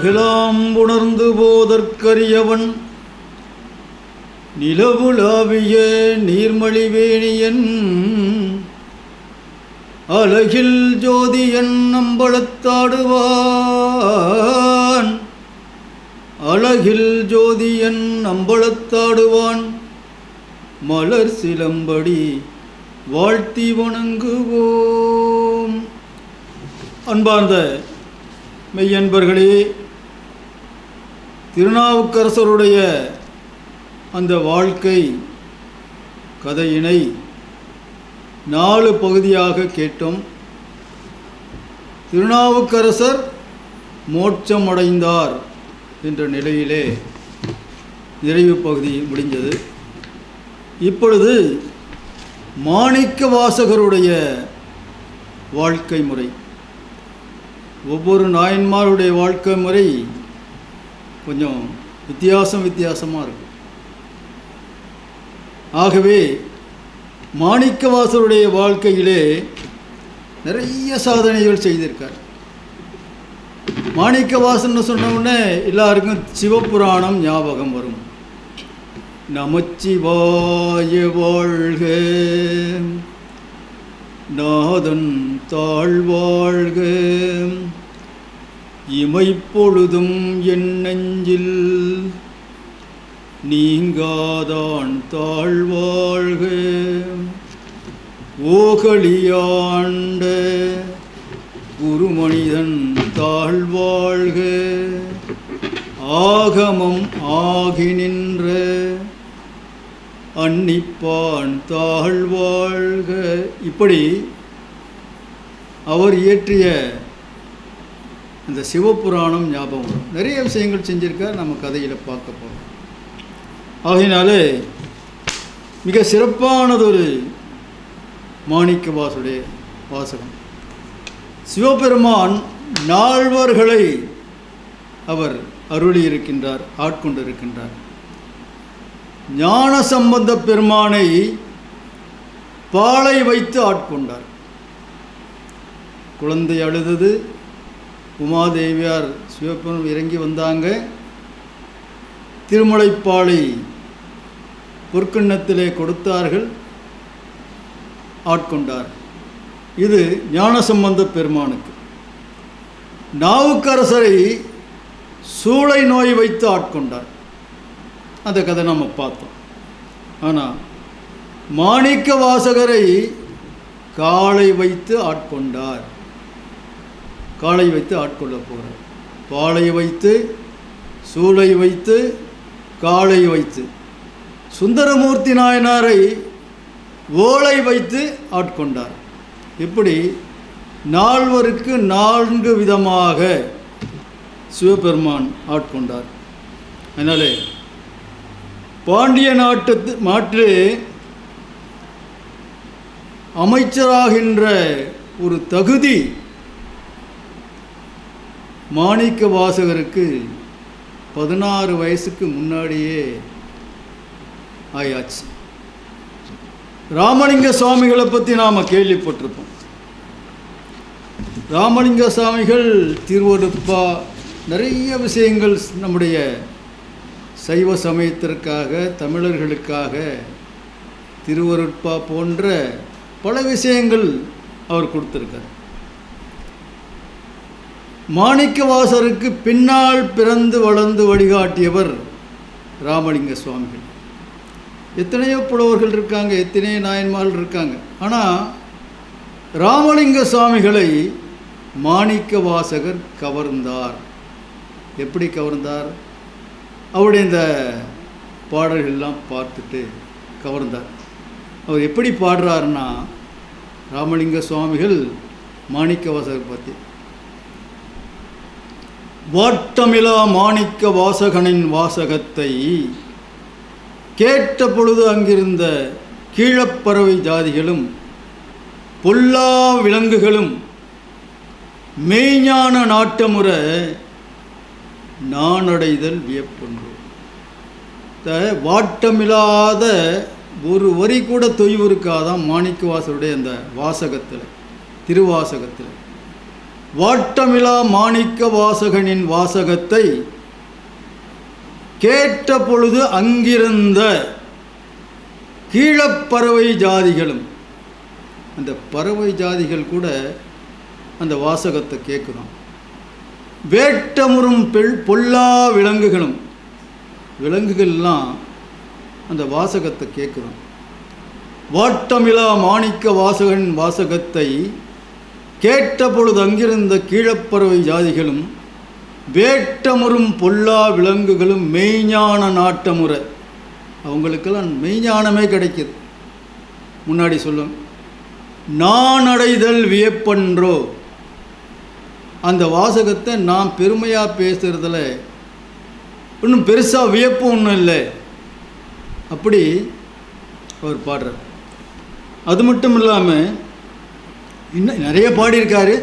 உலகெலாம் உணர்ந்து போதற்கரியவன் நிலவுலாவிய நீர்மலிவேணியன் அழகில் ஜோதியன் அம்பலத்தாடுவான் அழகில் ஜோதியன் அம்பலத்தாடுவான் மலர் சிலம்படி வாழ்த்தி வணங்குவோம். அன்பார்ந்த மெய்யன்பர்களே, திருநாவுக்கரசருடைய அந்த வாழ்க்கை கதையினை 4 பகுதியாக கேட்டோம். திருநாவுக்கரசர் மோட்சமடைந்தார் என்ற நிலையிலே நிறைவு பகுதி முடிந்தது. இப்பொழுது மாணிக்க வாசகருடைய வாழ்க்கை முறை, ஒவ்வொரு நாயன்மாருடைய வாழ்க்கை முறை கொஞ்சம் வித்தியாசமாக இருக்கும். ஆகவே மாணிக்கவாசருடைய வாழ்க்கையிலே நிறைய சாதனைகள் செய்திருக்கார். மாணிக்கவாசன்னு சொன்ன உடனே எல்லாருக்கும் சிவபுராணம் ஞாபகம் வரும். நமச்சிவாய வாழ்க, நாதன் தாழ்வாழ்க, இமைப்பொழுதும் என் நெஞ்சில் நீங்காதான் தாழ்வாழ்க, ஓகலியாண்ட குருமனிதன் தாழ்வாழ்க, ஆகமம் ஆகி நின்ற அன்னிப்பான் தாழ்வாழ்க. இப்படி அவர் இயற்றிய இந்த சிவபுராணம் ஞாபகம் வரும். நிறைய விஷயங்கள் செஞ்சிருக்கார், நம்ம கதையில் பார்க்க போகிறோம். ஆகையினாலே மிக சிறப்பானதொரு மாணிக்கவாசுடைய வாசகம். சிவபெருமான் 4 அவர் அருளியிருக்கின்றார், ஆட்கொண்டிருக்கின்றார். ஞான சம்பந்த பெருமானை பாலை வைத்து ஆட்கொண்டார். குழந்தை அழுதது, உமாதேவியார் சிவபெருமான் இறங்கி வந்தாங்க, திருமலைப்பாலை பொற்கிண்ணத்திலே கொடுத்தார்கள், ஆட்கொண்டார். இது ஞானசம்பந்த பெருமானுக்கு. நாவுக்கரசரை சூளை நோய் வைத்து ஆட்கொண்டார். அந்த கதை நம்ம பார்த்தோம். ஆனால் மாணிக்க வாசகரை காளை வைத்து ஆட்கொண்டார். காளை வைத்து ஆட்கொள்ள போகிறார். பாலை வைத்து, சூளை வைத்து, காளை வைத்து. சுந்தரமூர்த்தி நாயனாரை ஓலை வைத்து ஆட்கொண்டார். இப்படி 4 4 விதமாக சிவபெருமான் ஆட்கொண்டார். அதனாலே பாண்டிய நாட்டிலே அமைச்சராகின்ற ஒரு தகுதி மாணிக்க வாசகருக்கு 16 வயசுக்கு முன்னாடியே ஆயாச்சு. ராமலிங்க சுவாமிகளை பற்றி நாம் கேள்விப்பட்டிருப்போம். ராமலிங்க சுவாமிகள் திருவருட்பா நிறைய விஷயங்கள் நம்முடைய சைவ சமயத்திற்காக, தமிழர்களுக்காக திருவருட்பா போன்ற பல விஷயங்கள் அவர் கொடுத்துருக்கார். மாணிக்கவாசருக்கு பின்னால் பிறந்து வளர்ந்து வழிகாட்டியவர் ராமலிங்க சுவாமிகள். எத்தனையோ புலவர்கள் இருக்காங்க, எத்தனையோ நாயன்மார்கள் இருக்காங்க. ஆனால் ராமலிங்க சுவாமிகளை மாணிக்க வாசகர் கவர்ந்தார். எப்படி கவர்ந்தார்? அவருடைய இந்த பாடல்கள்லாம் பார்த்துட்டு கவர்ந்தார். அவர் எப்படி பாடுறாருன்னா, ராமலிங்க சுவாமிகள் மாணிக்க வாசகர் பற்றி, வாட்டமிலா மாணிக்க வாசகனின் வாசகத்தை கேட்ட பொழுது அங்கிருந்த கீழப்பறவை ஜாதிகளும் பொல்லா விலங்குகளும் மெய்ஞான நாட்டமுற நானடைதல் வியப்பொன்று. வாட்டமில்லாத ஒரு வரி கூட தொய்வு இருக்காதான் மாணிக்கவாசருடைய அந்த வாசகத்தில், திருவாசகத்தில். வாட்டமிலா மாணிக்க வாசகனின் வாசகத்தை கேட்ட பொழுது அங்கிருந்த கீழப்பறவை ஜாதிகளும், அந்த பறவை ஜாதிகள் கூட அந்த வாசகத்தை கேட்குறோம். வேட்டமுறும் பொல்லா விலங்குகளும், விலங்குகள்லாம் அந்த வாசகத்தை கேட்குறோம். வாட்டமிலா மாணிக்க வாசகன் வாசகத்தை கேட்ட பொழுது அங்கிருந்த கீழப்பறவை ஜாதிகளும் வேட்டமுறும் பொல்லா விலங்குகளும் மெய்ஞான நாட்டமுற, அவங்களுக்கெல்லாம் மெய்ஞானமே கிடைக்கிது. முன்னாடி சொல்லும் நான் அடைதல் வியப்பன்றோ, அந்த வாசகத்தை நான் பெருமையாக பேசுகிறதுல இன்னும் பெருசாக வியப்பு ஒன்றும் இல்லை, அப்படி அவர் பாடுறார். அது மட்டும் இல்லாமல் இன்னும் நிறைய பாடியிருக்காரு.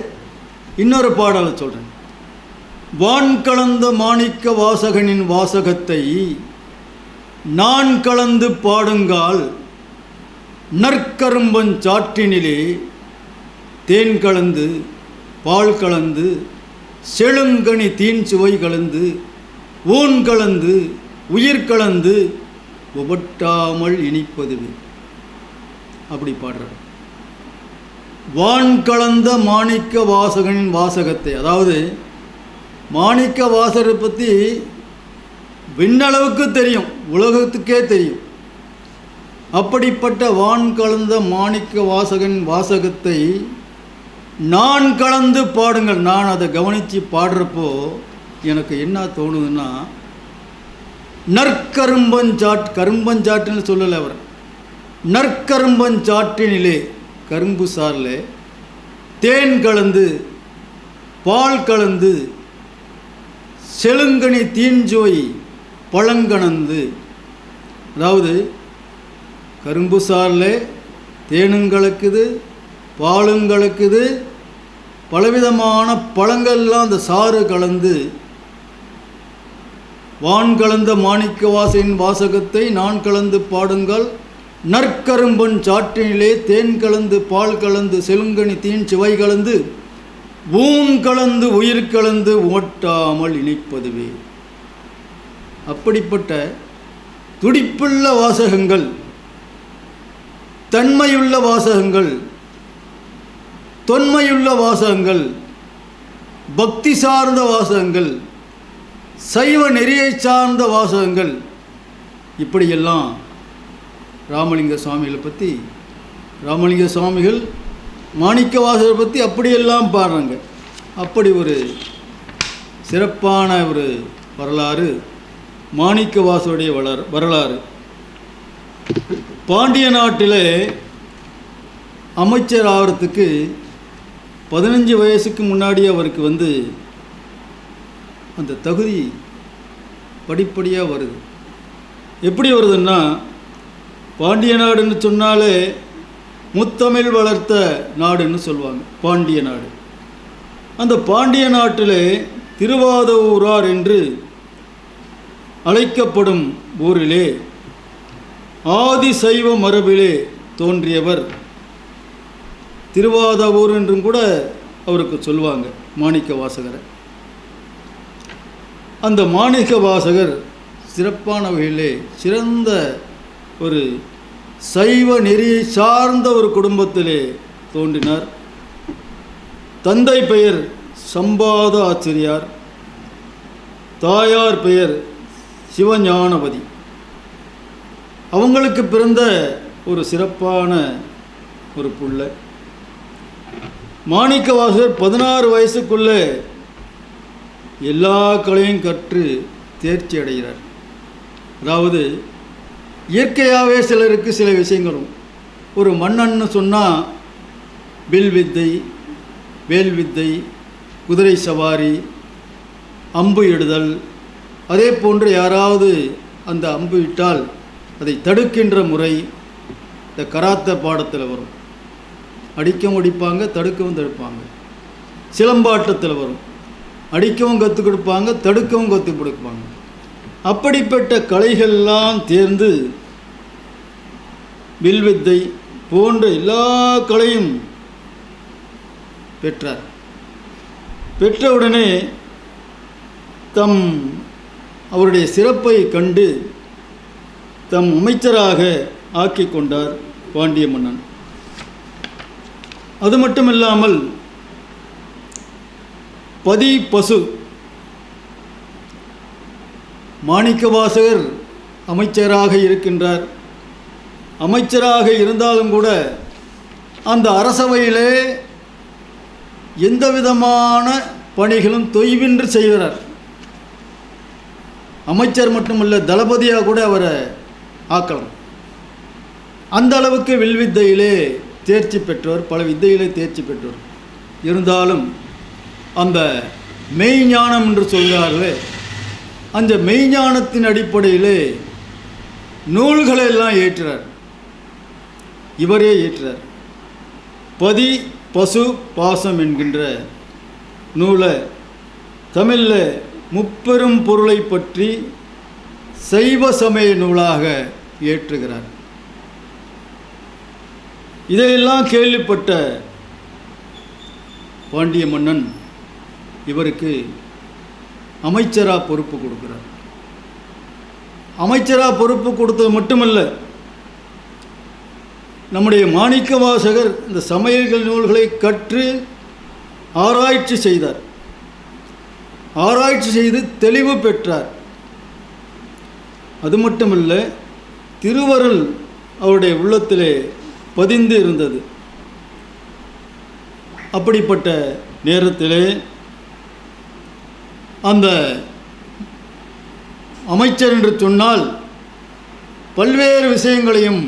இன்னொரு பாடலை சொல்கிறேன். வான் கலந்த மாணிக்க வாசகனின் வாசகத்தை நான் கலந்து பாடுங்கால் நற்கரும்பஞ்சாற்றினிலே தேன் கலந்து பால் கலந்து செழுங்கனி தீன் சுவை கலந்து ஊன் கலந்து உயிர் கலந்து உபட்டாமல் இனிப்பதுவே, அப்படி பாடுறார். வான் கலந்த மாணிக்க வாசகனின் வாசகத்தை, அதாவது மாணிக்க வாசகரை பற்றி விண்ணளவுக்கு தெரியும், உலகத்துக்கே தெரியும். அப்படிப்பட்ட வான் கலந்த மாணிக்க வாசகன் வாசகத்தை நான் கலந்து பாடுங்கள். நான் அதை கவனித்து பாடுறப்போ எனக்கு என்ன தோணுதுன்னா, கரும்பஞ்சாற்றுன்னு சொல்லலை அவர், நற்கரும்பஞ்சாற்றினிலே, கரும்பு சாரில் தேன் கலந்து பால் கலந்து செழுங்கனி தீஞ்சுவை பழங்கணந்து, அதாவது கரும்பு சாரில் தேனும் கலக்குது பாலும் கலக்குது, பலவிதமான பழங்கள்லாம் அந்த சாறு கலந்து வான் கலந்த மாணிக்க வாசகன் வாசகத்தை நான் கலந்து பாடுங்கள் நற்கரும்பன் சாற்றினிலே தேன் கலந்து பால் கலந்து செழுங்கனி தீன் சுவை கலந்து ஊன் கலந்து உயிர் கலந்து ஓட்டாமல் இணைப்பதுவே. அப்படிப்பட்ட துடிப்புள்ள வாசகங்கள், தன்மையுள்ள வாசகங்கள், தொன்மையுள்ள வாசகங்கள், பக்தி சார்ந்த வாசகங்கள், சைவ நெறியை சார்ந்த வாசகங்கள், இப்படியெல்லாம் ராமலிங்க சுவாமிகளை பற்றி, ராமலிங்க சுவாமிகள் மாணிக்க வாசகரை பற்றி அப்படியெல்லாம் பாடுறாங்க. அப்படி ஒரு சிறப்பான ஒரு வரலாறு மாணிக்க வாசகருடைய வரலாறு. பாண்டிய நாட்டில் அமைச்சர் ஆகிறதுக்கு 15 வயசுக்கு முன்னாடி அவருக்கு அந்த தகுதி படிப்படியாக வருது. எப்படி வருதுன்னா, பாண்டிய நாடுன்னு சொன்னாலே முத்தமிழ் வளர்த்த நாடுன்னு சொல்லுவாங்க பாண்டிய நாடு. அந்த பாண்டிய நாட்டில் திருவாதவூரார் என்று அழைக்கப்படும் ஊரிலே ஆதி சைவ மரபிலே தோன்றியவர் திருவாதவூர் என்றும் கூட அவருக்கு சொல்லுவாங்க மாணிக்க வாசகரை. அந்த மாணிக்க வாசகர் சிறப்பான வகையிலே சிறந்த ஒரு சைவ நெறியை சார்ந்த ஒரு குடும்பத்திலே தோன்றினார். தந்தை பெயர் சம்பாத ஆச்சரியார், தாயார் பெயர் சிவஞானபதி. அவங்களுக்கு பிறந்த ஒரு சிறப்பான ஒரு புள்ள. மாணிக்க வாசகர் 16 வயசுக்குள்ளே எல்லா கலையும் கற்று தேர்ச்சி அடைகிறார். அதாவது இயற்கையாகவே சிலருக்கு சில விஷயங்களும், ஒரு மன்னன்னு சொன்னால் வில் வித்தை, வேல் வித்தை, குதிரை சவாரி, அம்பு இடுதல், அதே போன்று யாராவது அந்த அம்பு இட்டால் அதை தடுக்கின்ற முறை இந்த கராத்தே பாடத்தில் வரும். அடிக்கவும் அடிப்பாங்க, தடுக்கவும் தடுப்பாங்க. சிலம்பாட்டத்தில் வரும், அடிக்கவும் கற்றுக் கொடுப்பாங்க, தடுக்கவும் கற்றுக் கொடுப்பாங்க. அப்படிப்பட்ட கலைகள்லாம் தேர்ந்து வில்வித்தை போன்ற எல்லா கலையும் பெற்றார். பெற்றவுடனே அவருடைய சிறப்பை கண்டு தம் அமைச்சராக ஆக்கி கொண்டார் பாண்டிய மன்னன். அது மட்டுமில்லாமல் பதி பசு மாணிக்கவாசகர் அமைச்சராக இருக்கின்றார். அமைச்சராக இருந்தாலும் கூட அந்த அரசவையிலே எந்த விதமான பணிகளும் தொய்வின்றி செய்கிறார். அமைச்சர் மட்டுமல்ல, தளபதியாக கூட அவரை ஆக்கலாம். அந்த அளவுக்கு வில்வித்தையிலே தேர்ச்சி பெற்றவர், பல வித்தையிலே தேர்ச்சி பெற்றவர். இருந்தாலும் அந்த மெய்ஞானம் என்று சொல்கிறார்களே, அந்த மெய்ஞானத்தின் அடிப்படையிலே நூல்களை எல்லாம் ஏற்றுறார். இவரே ஏற்றுறார். பதி பசு பாசம் என்கின்ற நூலை தமிழில் முப்பெரும் பொருளை பற்றி சைவ சமய நூலாக ஏற்றுகிறார். இதையெல்லாம் கேள்விப்பட்ட பாண்டிய மன்னன் இவருக்கு அமைச்சராக பொறுப்பு கொடுக்கிறார். அமைச்சராக பொறுப்பு கொடுத்தது மட்டுமல்ல, நம்முடைய மாணிக்கவாசகர் இந்த சமயங்கள் நூல்களை கற்று ஆராய்ச்சி செய்தார். ஆராய்ச்சி செய்து தெளிவு பெற்றார். அது மட்டுமல்ல, திருவருள் அவருடைய உள்ளத்திலே பதிந்து இருந்தது. அப்படிப்பட்ட நேரத்திலே அந்த அமைச்சர் என்று சொன்னால் பல்வேறு விஷயங்களையும்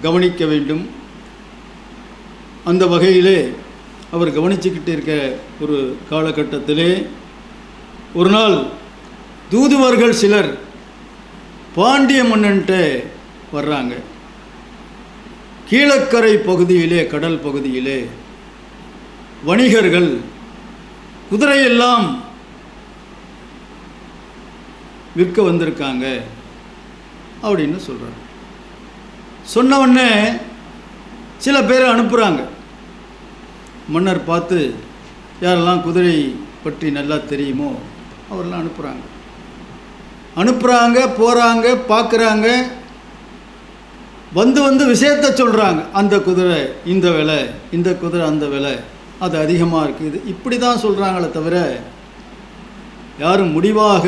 கவனிக்க வேண்டும். அந்த வகையிலே அவர் கவனிச்சுக்கிட்டு இருக்க ஒரு காலகட்டத்திலே ஒரு நாள் தூதுவர்கள் சிலர் பாண்டிய மன்னன்ட்ட வர்றாங்க. கீழக்கரை பகுதியிலே, கடல் பகுதியிலே வணிகர்கள் குதிரையெல்லாம் விற்க வந்திருக்காங்க அப்படின்னு சொல்கிறார். சொன்னவுடனே சில பேரை அனுப்புகிறாங்க. மன்னர் பார்த்து யாரெல்லாம் குதிரை பற்றி நல்லா தெரியுமோ அவரெல்லாம் அனுப்புகிறாங்க. போகிறாங்க, பார்க்குறாங்க, வந்து விஷயத்தை சொல்கிறாங்க. அந்த குதிரை இந்த விலை, இந்த குதிரை அந்த விலை, அது அதிகமாக இருக்குது, இப்படி தான் சொல்கிறாங்களே தவிர யாரும் முடிவாக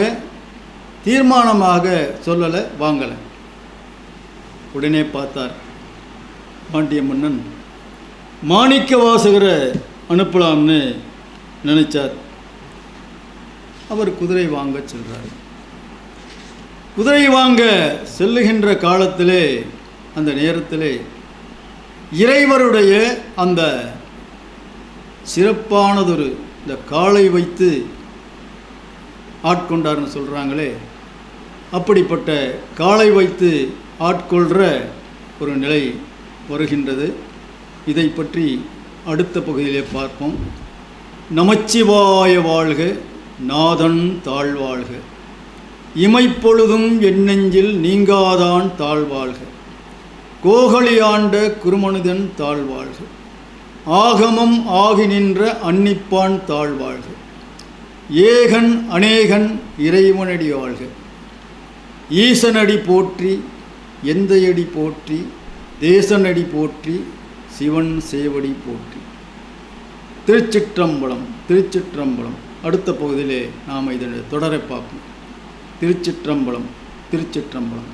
தீர்மானமாக சொல்லலை, வாங்கலை. உடனே பார்த்தார் பாண்டிய மன்னன், மாணிக்கவாசகரை அனுப்பலாம்னு நினைச்சார். அவர் குதிரை வாங்க செல்றார். குதிரை வாங்க செல்லுகின்ற காலத்திலே, அந்த நேரத்திலே இறைவருடைய அந்த சிறப்பானதொரு இந்த காளை வைத்து ஆட்கொண்டார்னு சொல்கிறாங்களே, அப்படிப்பட்ட காளை வைத்து ஆட்கொள்கிற ஒரு நிலை வருகின்றது. இதை பற்றி அடுத்த பகுதியிலே பார்ப்போம். நமச்சிவாய வாழ்க, நாதன் தாழ்வாழ்க, இமைப்பொழுதும் எண்ணெஞ்சில் நீங்காதான் தாழ்வாழ்க, கோகலியாண்ட குருமனிதன் தாழ்வாழ்க, ஆகமம் ஆகி நின்ற அன்னிப்பான் தாழ்வாழ்க, ஏகன் அநேகன் இறைவனடி வாழ்க, ஈசனடி போற்றி, எந்தையடி போற்றி, தேசனடி போற்றி, சிவன் சேவடி போற்றி. திருச்சிற்றம்பலம். திருச்சிற்றம்பலம். அடுத்த பகுதியிலே நாம் இதனை தொடர பார்ப்போம். திருச்சிற்றம்பலம். திருச்சிற்றம்பலம்.